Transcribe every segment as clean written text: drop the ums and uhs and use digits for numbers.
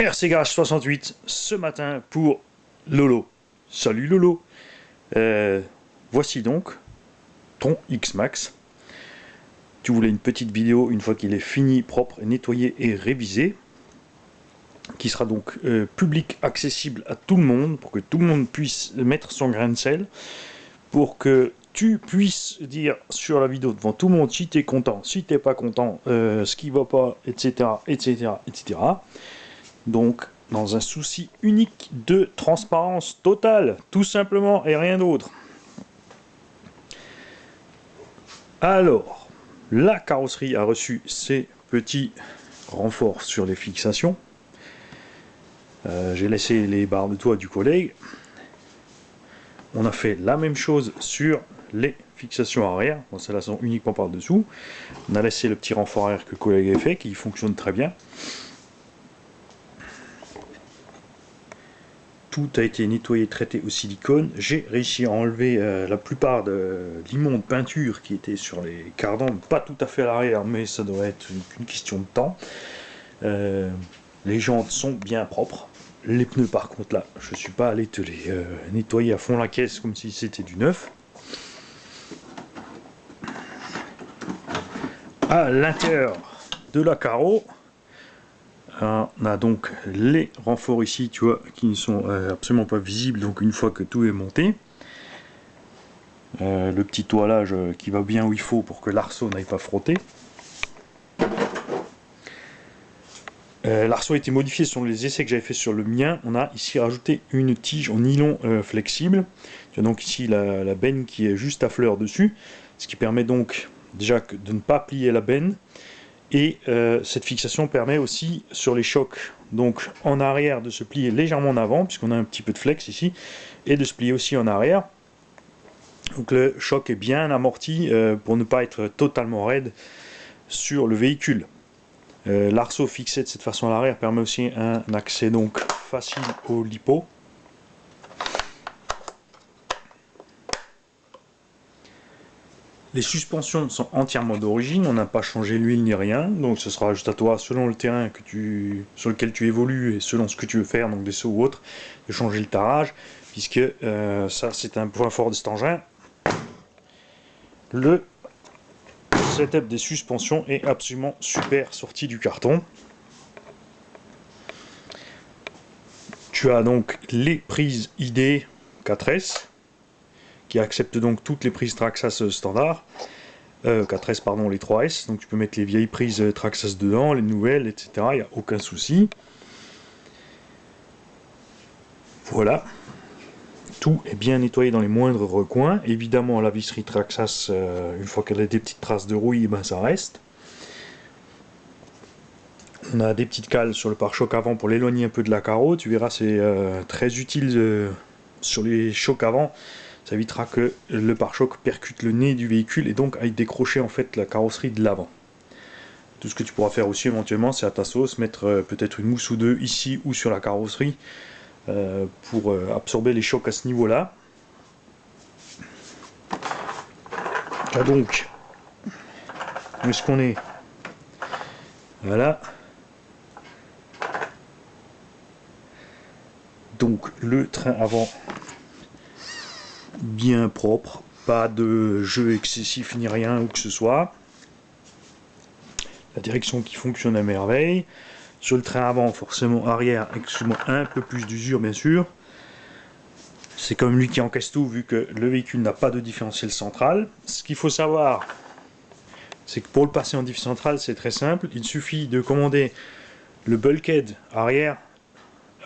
RC Garage 68 ce matin pour Lolo. Salut Lolo. Voici donc ton X-Max. Tu voulais une petite vidéo une fois qu'il est fini, propre, nettoyé et révisé, qui sera donc public, accessible à tout le monde, pour que tout le monde puisse mettre son grain de sel, pour que tu puisses dire sur la vidéo devant tout le monde si tu es content, si tu n'es pas content, ce qui va pas, etc., etc., etc. Donc, dans un souci unique de transparence totale, tout simplement, et rien d'autre. Alors, la carrosserie a reçu ses petits renforts sur les fixations. J'ai laissé les barres de toit du collègue. On a fait la même chose sur les fixations arrière. Bon, celles-là sont uniquement par dessous. On a laissé le petit renfort arrière que le collègue a fait, qui fonctionne très bien. Tout a été nettoyé, traité au silicone. J'ai réussi à enlever la plupart de l'immonde peinture qui était sur les cardans, pas tout à fait à l'arrière, mais ça doit être une question de temps. Les jantes sont bien propres. Les pneus, par contre, là, je ne suis pas allé te les nettoyer à fond la caisse comme si c'était du neuf. À l'intérieur de la carreau, on a donc les renforts ici, tu vois, qui ne sont absolument pas visibles, donc une fois que tout est monté. Le petit toilage qui va bien où il faut pour que l'arceau n'aille pas frotter. L'arceau a été modifié sur les essais que j'avais fait sur le mien. On a ici rajouté une tige en nylon flexible. Tu as donc ici la benne qui est juste à fleur dessus, ce qui permet donc déjà de ne pas plier la benne. Et cette fixation permet aussi sur les chocs, donc en arrière, de se plier légèrement en avant, puisqu'on a un petit peu de flex ici, et de se plier aussi en arrière. Donc le choc est bien amorti pour ne pas être totalement raide sur le véhicule. L'arceau fixé de cette façon à l'arrière permet aussi un accès donc facile au lipo. Les suspensions sont entièrement d'origine, on n'a pas changé l'huile ni rien, donc ce sera juste à toi, selon le terrain sur lequel tu évolues et selon ce que tu veux faire, donc des sauts ou autres, de changer le tarage, puisque ça c'est un point fort de cet engin. Le setup des suspensions est absolument super sorti du carton. Tu as donc les prises ID 4S, qui acceptent donc toutes les prises Traxxas standard. 4S pardon, les 3S, donc tu peux mettre les vieilles prises Traxxas dedans, les nouvelles, etc. Il n'y a aucun souci. Voilà. Tout est bien nettoyé dans les moindres recoins. Évidemment, la visserie Traxxas, une fois qu'elle a des petites traces de rouille, ben ça reste. On a des petites cales sur le pare-choc avant pour l'éloigner un peu de la carreau. Tu verras, c'est très utile sur les chocs avant. Ça évitera que le pare-choc percute le nez du véhicule et donc aille décrocher en fait la carrosserie de l'avant. Tout ce que tu pourras faire aussi éventuellement, c'est à ta sauce mettre peut-être une mousse ou deux ici ou sur la carrosserie pour absorber les chocs à ce niveau-là. Ah donc, où est-ce qu'on est? Voilà. Donc le train avant bien propre, pas de jeu excessif ni rien ou que ce soit. La direction qui fonctionne à merveille. Sur le train avant, forcément arrière, excuse-moi, un peu plus d'usure bien sûr. C'est comme lui qui encaisse tout vu que le véhicule n'a pas de différentiel central. Ce qu'il faut savoir, c'est que pour le passer en diff central, c'est très simple. Il suffit de commander le bulkhead arrière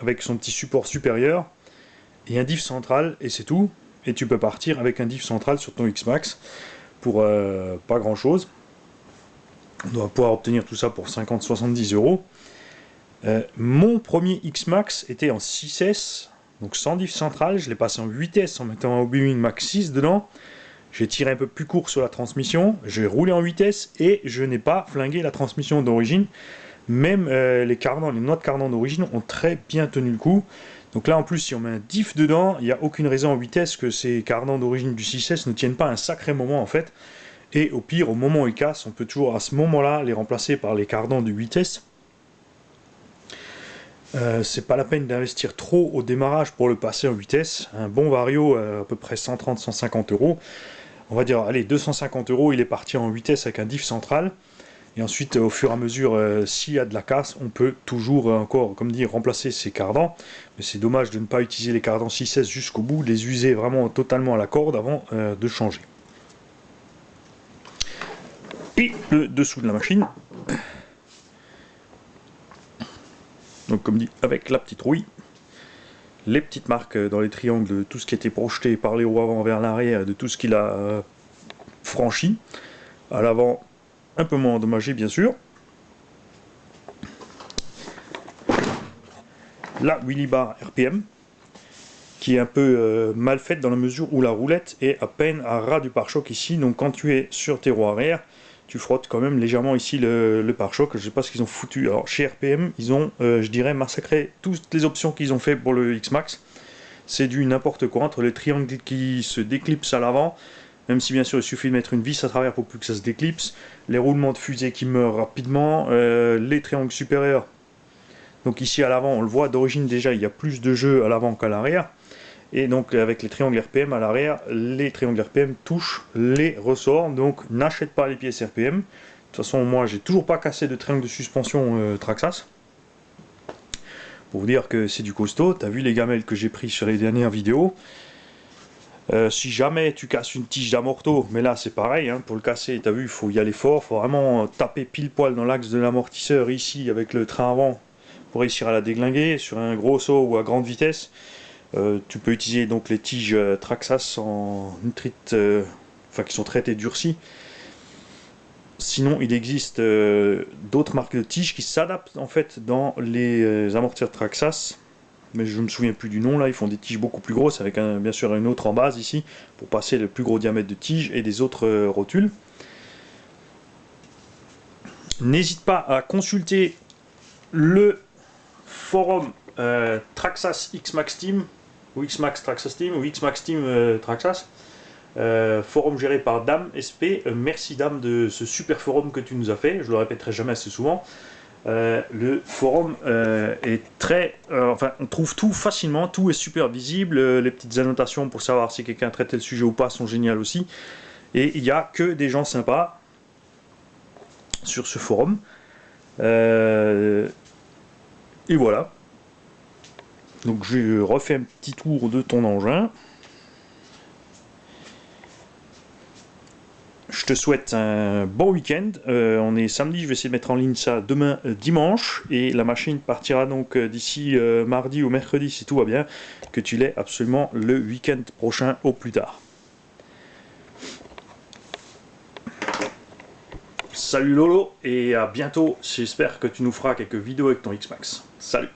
avec son petit support supérieur et un diff central et c'est tout. Et tu peux partir avec un diff central sur ton X-Max pour pas grand chose. On doit pouvoir obtenir tout ça pour 50-70 €. Mon premier X-Max était en 6S, donc sans diff central. Je l'ai passé en 8S en mettant un Hobbywing Max 6 dedans. J'ai tiré un peu plus court sur la transmission, j'ai roulé en 8S et je n'ai pas flingué la transmission d'origine. Même les noix de cardan d'origine ont très bien tenu le coup. Donc là en plus si on met un diff dedans, il n'y a aucune raison en vitesse que ces cardans d'origine du 6S ne tiennent pas un sacré moment en fait. Et au pire, au moment où ils cassent, on peut toujours à ce moment-là les remplacer par les cardans du 8S. C'est pas la peine d'investir trop au démarrage pour le passer en vitesse. Un bon Vario à peu près 130-150 euros. On va dire, allez, 250 euros, il est parti en vitesse avec un diff central. Et ensuite, au fur et à mesure, s'il y a de la casse, on peut toujours encore, comme dit, remplacer ces cardans. Mais c'est dommage de ne pas utiliser les cardans 6S jusqu'au bout, de les user vraiment totalement à la corde avant de changer. Et le dessous de la machine. Donc comme dit, avec la petite rouille, les petites marques dans les triangles de tout ce qui était projeté par les roues avant vers l'arrière, de tout ce qu'il a franchi. À l'avant, un peu moins endommagé bien sûr. La wheelie bar RPM, qui est un peu mal faite dans la mesure où la roulette est à peine à ras du pare-choc ici. Donc quand tu es sur tes roues arrière, tu frottes quand même légèrement ici le pare-choc. Je ne sais pas ce qu'ils ont foutu. Alors chez RPM, ils ont, je dirais, massacré toutes les options qu'ils ont fait pour le X-Max. C'est du n'importe quoi, entre les triangles qui se déclipsent à l'avant, même si bien sûr il suffit de mettre une vis à travers pour plus que ça se déclipse, les roulements de fusée qui meurent rapidement, les triangles supérieurs. Donc ici à l'avant, on le voit, d'origine déjà il y a plus de jeu à l'avant qu'à l'arrière. Et donc avec les triangles RPM à l'arrière, les triangles RPM touchent les ressorts, donc n'achète pas les pièces RPM. De toute façon, moi j'ai toujours pas cassé de triangle de suspension Traxxas. Pour vous dire que c'est du costaud, t'as vu les gamelles que j'ai pris sur les dernières vidéos. Si jamais tu casses une tige d'amorto, mais là c'est pareil, hein, pour le casser, t'as vu, il faut y aller fort, il faut vraiment taper pile poil dans l'axe de l'amortisseur ici avec le train avant pour réussir à la déglinguer sur un gros saut ou à grande vitesse. Tu peux utiliser donc les tiges Traxxas en nitrite, enfin qui sont traitées durcies. Sinon, il existe d'autres marques de tiges qui s'adaptent en fait dans les amortisseurs Traxxas, mais je ne me souviens plus du nom là. Ils font des tiges beaucoup plus grosses avec bien sûr une autre en base ici pour passer le plus gros diamètre de tige et des autres rotules. N'hésite pas à consulter le forum Traxxas X-Max Team ou X-Max Traxxas Team ou X-Max Team Traxxas, forum géré par Dame SP. Merci Dame de ce super forum que tu nous as fait, je le répéterai jamais assez souvent. Le forum est très... enfin, on trouve tout facilement, tout est super visible, les petites annotations pour savoir si quelqu'un a traité le sujet ou pas sont géniales aussi. Et il n'y a que des gens sympas sur ce forum. Et voilà. Donc je refais un petit tour de ton engin. Je te souhaite un bon week-end. On est samedi, je vais essayer de mettre en ligne ça demain dimanche. Et la machine partira donc d'ici mardi ou mercredi si tout va bien. Que tu l'aies absolument le week-end prochain au plus tard. Salut Lolo et à bientôt. J'espère que tu nous feras quelques vidéos avec ton X-Max. Salut!